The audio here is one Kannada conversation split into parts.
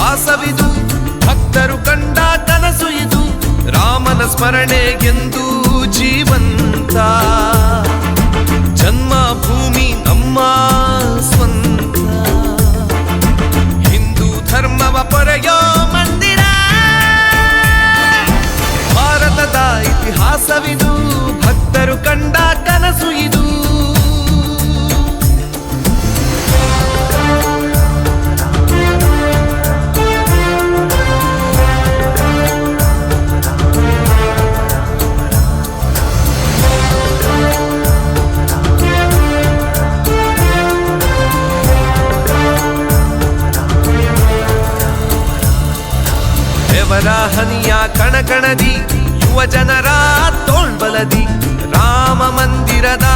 ಇತಿಹಾಸವಿದು, ಭಕ್ತರು ಕಂಡ ಕನಸು ಇದು, ರಾಮನ ಸ್ಮರಣೆಗೆಂದು ಜೀವಂತ. ಜನ್ಮಭೂಮಿ ನಮ್ಮ ಸ್ವಂತ, ಹಿಂದೂ ಧರ್ಮವ ಪೊರೆಯೋ ಮಂದಿರ. ಭಾರತದ ಇತಿಹಾಸವಿದು, ಭಕ್ತರು ಕಂಡ ಕನಸು ಇದು. ದೇವರ ಹನಿಯ ಕಣಕಣದಿ, ಯುವ ಜನರ ತೋಳ್ಬಲದಿ, ರಾಮ ಮಂದಿರದ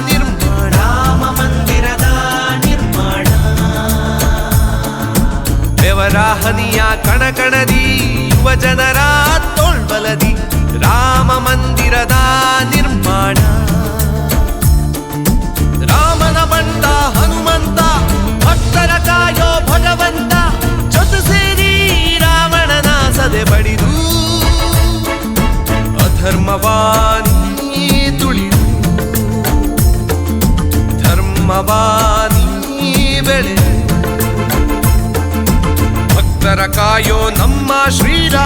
ನಿರ್ಮಾಣ, ರಾಮ ಮಂದಿರದ ನಿರ್ಮಾಣ. ದೇವರ ಹನಿಯ ಕಣಕಣದಿ, ಯುವ ಜನರ ತೋಳ್ಬಲದಿ, ರಾಮ ಮಂದಿರದ ನಿರ್ಮಾಣ. ರಾಮನ ಬಂದ ಹನುಮಂತ, ಭಕ್ತರ ಕಾಯೋ ಭಗವಂತ, ಜೊತೆ ಸೇರಿ ರಾವಣನ ಸದೆ ಬಡಿದು, ಅಧರ್ಮವಾನಿ ತುಳಿದು, ಧರ್ಮವಾನಿ ಬೆಳೆ. ಭಕ್ತರ ಕಾಯೋ ನಮ್ಮ ಶ್ರೀರಾಮ